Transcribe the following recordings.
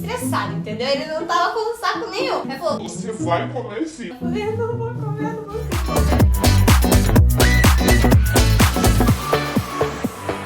estressado, entendeu? Ele não tava com um saco nenhum. Ele falou, você vai comer sim. Eu falei, eu não vou comer, eu não vou comer.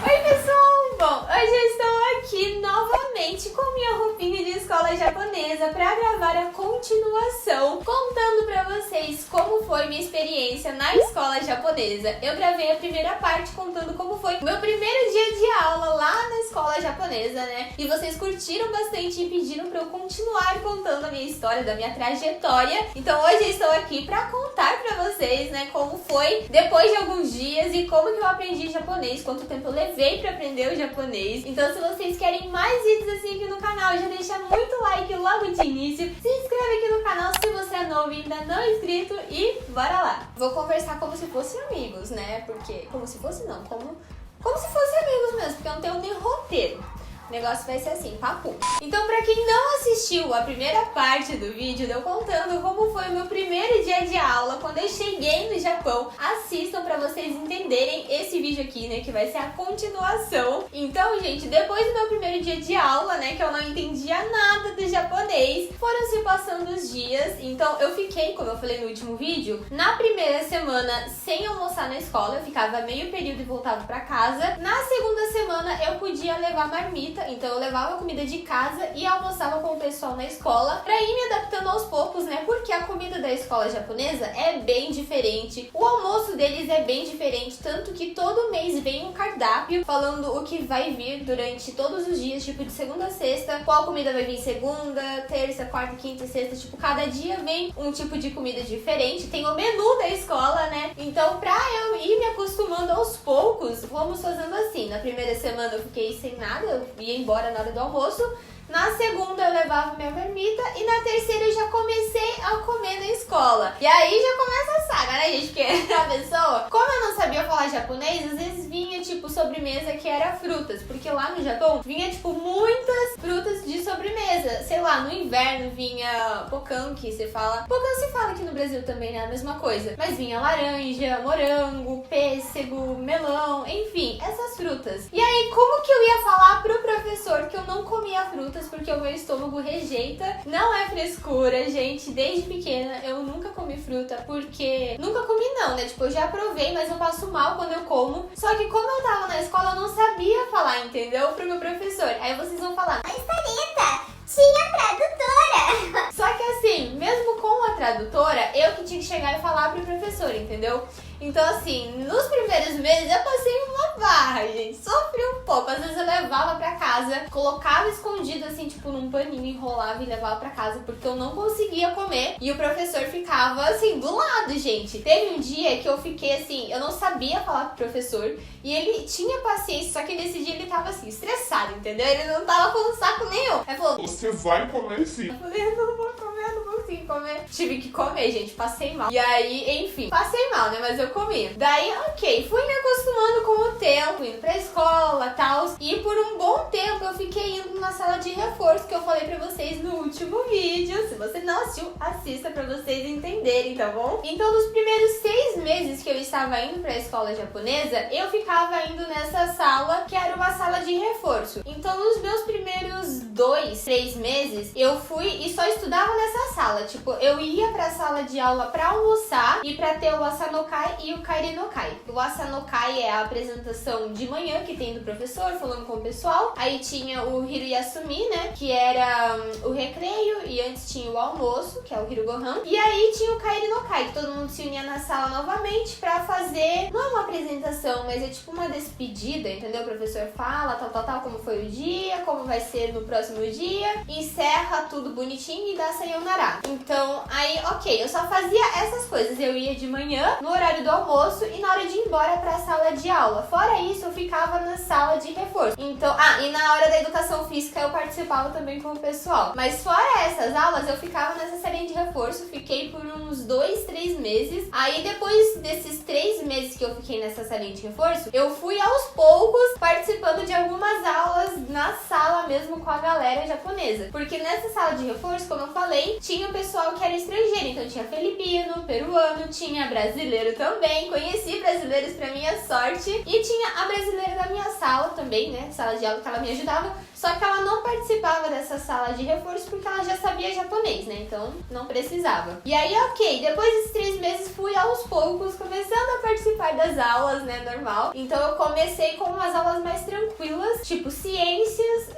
Oi, pessoal! Bom, hoje eu estou aqui novamente com minha roupinha de escola japonesa para gravar a continuação, contando para vocês como foi minha experiência na escola japonesa. Eu gravei a primeira parte contando como foi o meu primeiro dia de aula lá na escola japonesa, né? E vocês curtiram bastante e pediram para eu continuar contando a minha história, da minha trajetória. Então hoje eu estou aqui para contar para vocês, né, como foi depois de alguns dias e como que eu aprendi japonês, quanto tempo eu levei para aprender o japonês. Então se vocês querem mais vídeos assim aqui no canal, já deixa muito like logo de início, se inscreve aqui no canal se você é novo e ainda não é inscrito e bora lá! Vou conversar como se fossem amigos, né? Porque, como se fosse não, como se fossem amigos mesmo, porque eu não tenho nem roteiro. O negócio vai ser assim, papo. Então, pra quem não assistiu a primeira parte do vídeo, eu contando como foi o meu primeiro dia de aula, quando eu cheguei no Japão, assistam pra vocês entenderem esse vídeo aqui, né, que vai ser a continuação. Então, gente, depois do meu primeiro dia de aula, né, que eu não entendia nada do japonês, foram se passando os dias. Então, eu fiquei, como eu falei no último vídeo, na primeira semana sem almoçar na escola, eu ficava meio período e voltava pra casa. Na segunda semana, eu podia levar marmita. Então eu levava comida de casa e almoçava com o pessoal na escola pra ir me adaptando aos poucos, né? Porque a comida da escola japonesa é bem diferente. O almoço deles é bem diferente, tanto que todo mês vem um cardápio falando o que vai vir durante todos os dias, tipo de segunda a sexta, qual comida vai vir segunda, terça, quarta, quinta e sexta, tipo cada dia vem um tipo de comida diferente. Tem o menu da escola, né? Então pra eu ir me acostumando aos poucos, vamos fazendo assim. Na primeira semana eu fiquei sem nada, eu ia embora na hora do almoço. Na segunda eu levava minha marmita e na terceira eu já comecei a comer na escola. E aí já começa a saga, né, gente? Porque a pessoa, como eu não sabia falar japonês, às vezes vinha tipo sobremesa que era frutas, porque lá no Japão vinha tipo muitas frutas de sobremesa. Sei lá, no inverno vinha pocan, que se fala. Pocan se fala aqui no Brasil também, né? A mesma coisa. Mas vinha laranja, morango, pêssego, melão, enfim, essas frutas. E aí, como que eu ia falar pro professor que eu não comia frutas porque o meu estômago rejeita? Não é frescura, gente. Desde pequena eu nunca comi fruta porque... Nunca comi não, né? Tipo, eu já provei, mas eu passo mal quando eu como. Só que como eu tava na escola, eu não sabia falar, entendeu? Pro meu professor. Aí vocês vão falar, mas Thalita, tinha tradutora! Só que assim, mesmo com a tradutora, eu que tinha que chegar e falar pro professor, entendeu? Então assim, nos primeiros meses eu passei uma barra, gente. Sofri um pouco. Às vezes eu levava pra casa, colocava escondido assim, tipo num paninho, enrolava e levava pra casa porque eu não conseguia comer. E o professor ficava assim, do lado, gente. Teve um dia que eu fiquei assim, eu não sabia falar pro professor e ele tinha paciência, só que nesse dia ele tava assim, estressado, entendeu? Ele não tava com um saco nenhum. Aí falou, você vai comer sim. Eu falei, eu não vou comer, eu não vou conseguir comer. Tive que comer, gente, passei mal. E aí, enfim, passei mal, né, mas eu comi. Daí, ok, fui me acostumando com o tempo, indo pra escola e tal. E por um bom tempo eu fiquei indo na sala de reforço, que eu falei pra vocês no último vídeo. Se você não assistiu, assista pra vocês entenderem, tá bom? Então, nos primeiros 6 meses que eu estava indo pra escola japonesa, eu ficava indo nessa sala, que era uma sala de reforço. Então, nos meus primeiros 2, 3 meses, eu fui e só estudava nessa sala. Tipo, eu ia pra sala de aula pra almoçar e pra ter o Asanokai e o Kairinokai. O Asanokai é a apresentação de manhã que tem do professor falando com o pessoal. Aí tinha o Hiruyasumi, né, que era o recreio, e antes tinha o almoço, que é o Hirugohan. E aí tinha o Kairinokai, que todo mundo se unia na sala novamente pra fazer, não é uma apresentação, mas é tipo uma despedida, entendeu? O professor fala tal, como foi o dia, como vai ser no próximo dia, encerra tudo bonitinho e dá sayonara. Então, aí, ok, eu só fazia essas coisas. Eu ia de manhã, no horário do almoço e na hora de ir embora pra sala de aula. Fora isso, eu ficava na sala de reforço. Então, e na hora da educação física eu participava também com o pessoal. Mas fora essas aulas, eu ficava nessa salinha de reforço, fiquei por uns 2, 3 meses. Aí depois desses 3 meses que eu fiquei nessa salinha de reforço, eu fui aos poucos participando de algumas aulas na sala mesmo com a galera. galera japonesa. Porque nessa sala de reforço, como eu falei, tinha o pessoal que era estrangeiro. Então tinha filipino, peruano, tinha brasileiro também. Conheci brasileiros pra minha sorte. E tinha a brasileira da minha sala também, né? Sala de aula que ela me ajudava. Só que ela não participava dessa sala de reforço porque ela já sabia japonês, né? Então não precisava. E aí, ok, depois desses 3 meses fui aos poucos começando a participar das aulas, né? Normal. Então eu comecei com umas aulas mais tranquilas, tipo ciências,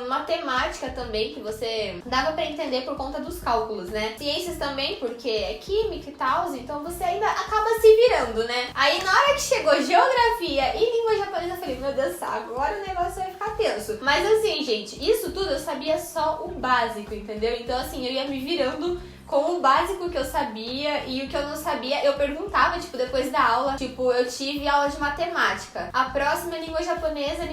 matemática também, que você dava pra entender por conta dos cálculos, né? Ciências também, porque é química e tal, então você ainda acaba se virando, né? Aí na hora que chegou geografia e língua japonesa, eu falei, meu Deus, agora o negócio vai ficar tenso. Mas assim, gente, isso tudo eu sabia só o básico, entendeu? Então assim, eu ia me virando com o básico que eu sabia, e o que eu não sabia eu perguntava, tipo, depois da aula. Tipo, eu tive aula de matemática. A próxima é língua japonesa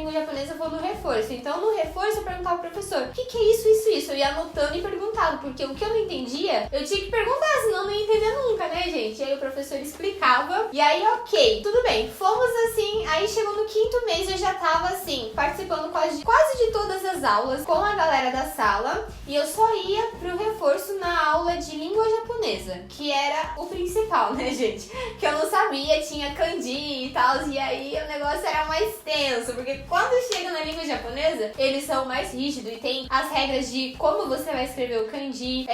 eu vou no reforço. Então, no reforço eu perguntava ao professor, o que é isso? Eu ia anotando e perguntava, porque o que eu não entendia, eu tinha que perguntar, senão eu não ia entender nunca, né, gente? E aí o professor explicava, e aí, ok, tudo bem. Fomos assim, aí chegou no 5º mês, eu já tava assim, participando quase de todas as aulas com a galera da sala, e eu só ia pro reforço na aula de língua japonesa, que era o principal, né, gente? Que eu não sabia, tinha kanji e tal, e aí o negócio era mais tenso, porque quando chega na língua japonesa, eles são mais rígidos e tem as regras de como você vai escrever o kanji,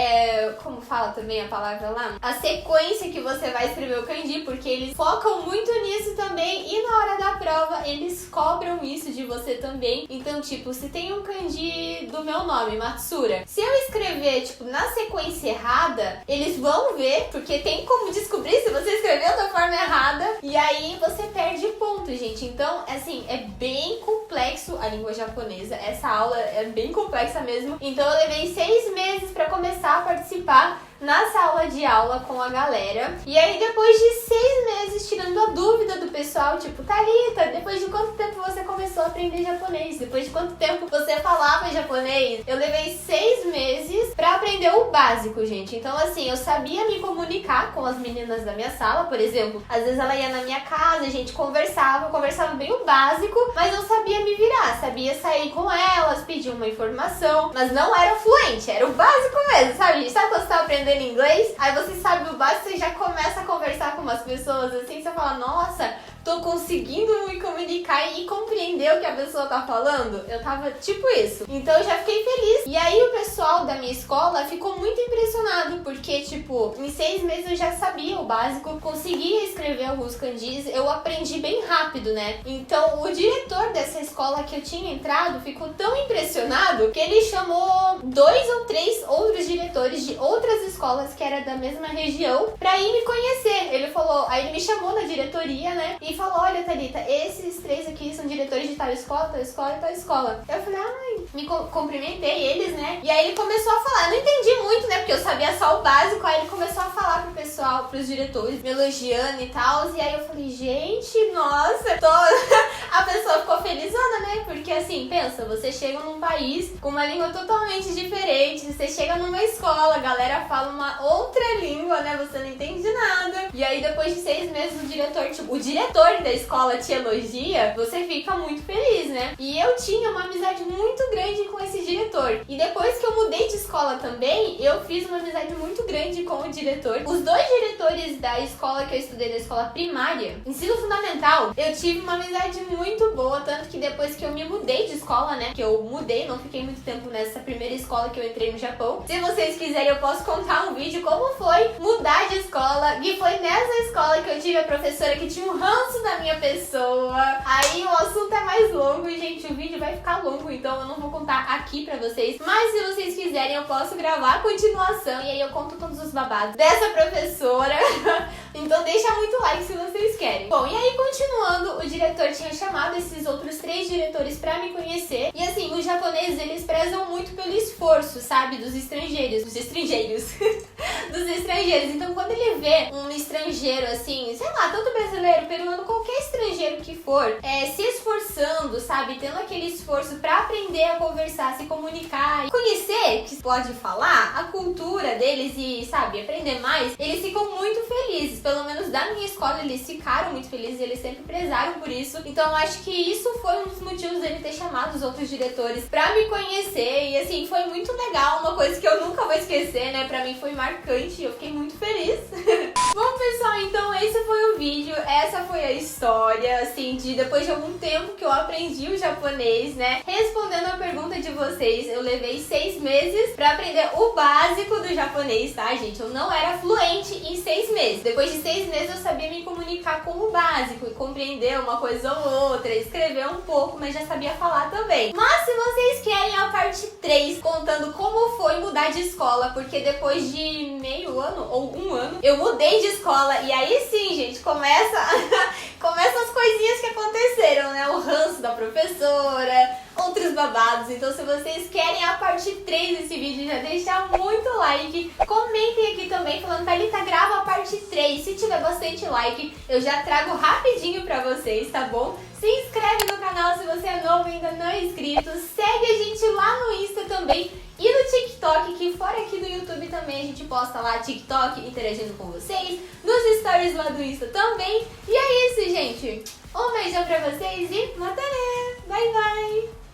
como fala também a palavra lá? A sequência que você vai escrever o kanji, porque eles focam muito nisso também, e na hora da prova, eles cobram isso de você também. Então, tipo, se tem um kanji do meu nome, Matsura, se eu escrever, tipo, na sequência errada, eles vão ver, porque tem como descobrir se você escreveu da forma errada, e aí você perde ponto, gente. Então, assim, é bem complexo a língua japonesa. Essa aula é bem complexa mesmo. Então, eu levei 6 meses pra começar a participar na sala de aula com a galera. E aí, depois de 6 meses, tirando a dúvida do pessoal, tipo, Thalita, depois de quanto tempo você começou a aprender japonês? Depois de quanto tempo você falava japonês? Eu levei 6 meses pra aprender o básico, gente. Então, assim, eu sabia me comunicar com as meninas da minha sala, por exemplo. Às vezes ela ia na minha casa, a gente conversava bem o básico, mas eu sabia me virar, sabia sair com elas, pedir uma informação, mas não era fluente, era o básico mesmo, sabe? Sabe quando você tá aprendendo inglês? Aí você sabe o básico, você já começa a conversar com umas pessoas assim, você fala, nossa, tô conseguindo me comunicar e compreender o que a pessoa tá falando. Eu tava tipo isso. Então eu já fiquei feliz. E aí o pessoal da minha escola ficou muito impressionado, porque, tipo, em 6 meses eu já sabia o básico, conseguia escrever alguns kanjis, eu aprendi bem rápido, né? Então o diretor dessa escola que eu tinha entrado ficou tão impressionado que ele chamou 2 ou 3 outros diretores de outras escolas que era da mesma região pra ir me conhecer. Ele falou, aí ele me chamou na diretoria, né? E falou, olha, Thalita, esses 3 aqui são diretores de tal escola e tal escola. Eu falei, ai, me cumprimentei eles, né? E aí ele começou a falar, eu não entendi muito, né? Porque eu sabia só o básico. Aí ele começou a falar pro pessoal, pros diretores, me elogiando e tal. E aí eu falei, gente, nossa, a pessoa ficou felizona, né? Porque assim, pensa, você chega num país com uma língua totalmente diferente, você chega numa escola, a galera fala uma outra língua, né? Você não entende nada. E aí depois de 6 meses o diretor da escola te elogia, você fica muito feliz, né? E eu tinha uma amizade muito grande com esse diretor. E depois que eu mudei de escola também, eu fiz uma amizade muito grande com o diretor. Os 2 diretores da escola que eu estudei, da escola primária, ensino fundamental, eu tive uma amizade muito boa, tanto que depois que eu me mudei de escola, né? Que eu mudei, não fiquei muito tempo nessa primeira escola que eu entrei no Japão. Se vocês quiserem, eu posso contar um vídeo como foi mudar de escola. E foi nessa escola que eu tive a professora que tinha um ranço da minha pessoa. Aí o assunto é mais longo e, gente, o vídeo vai ficar longo, então eu não vou contar aqui pra vocês. Mas se vocês quiserem, eu posso gravar a continuação e aí eu conto todos os babados dessa professora. Então deixa muito like se vocês querem. Bom, e aí continuando, o diretor tinha chamado esses outros 3 diretores pra me conhecer. E assim, os japoneses, eles prezam muito pelo esforço, sabe? Dos estrangeiros. Dos estrangeiros. Então quando ele vê um estrangeiro assim, sei lá, tanto brasileiro, peruano, qualquer estrangeiro que for, se esforçando, sabe? Tendo aquele esforço pra aprender a conversar, se comunicar e conhecer, pode falar, a cultura deles e, sabe, aprender mais, eles ficam muito felizes. Pelo menos da minha escola, eles ficaram muito felizes, eles sempre prezaram por isso. Então eu acho que isso foi um dos motivos dele ter chamado os outros diretores pra me conhecer. E assim, foi muito legal, uma coisa que eu nunca vou esquecer, né? Pra mim foi marcante, eu fiquei muito feliz. Bom, pessoal, então esse foi o vídeo, essa foi a história, assim, de depois de algum tempo que eu aprendi o japonês, né? Respondendo a pergunta de vocês, eu levei 6 meses pra aprender o básico do japonês, tá, gente? Eu não era fluente em 6 meses. Depois de 6 meses eu sabia me comunicar com o básico e compreender uma coisa ou outra, escrever um pouco, mas já sabia falar também. Mas se vocês querem a parte 3, contando como foi mudar de escola, porque depois de meio ano ou um ano, eu mudei de escola e aí sim, gente, começa as coisinhas que aconteceram, né? O ranço da professora, outros babados. Então se vocês querem a parte 3 desse vídeo, já deixa muito like. Comentem aqui também falando, Thalita, grava a parte 3. Se tiver bastante like, eu já trago rapidinho pra vocês, tá bom? Se inscreve no canal se você é novo e ainda não é inscrito. Segue a gente lá no Insta também e no TikTok, que fora aqui do YouTube também a gente posta lá TikTok interagindo com vocês, nos stories lá do Insta também. E é isso, gente. Um beijão pra vocês e matane! Bye, bye!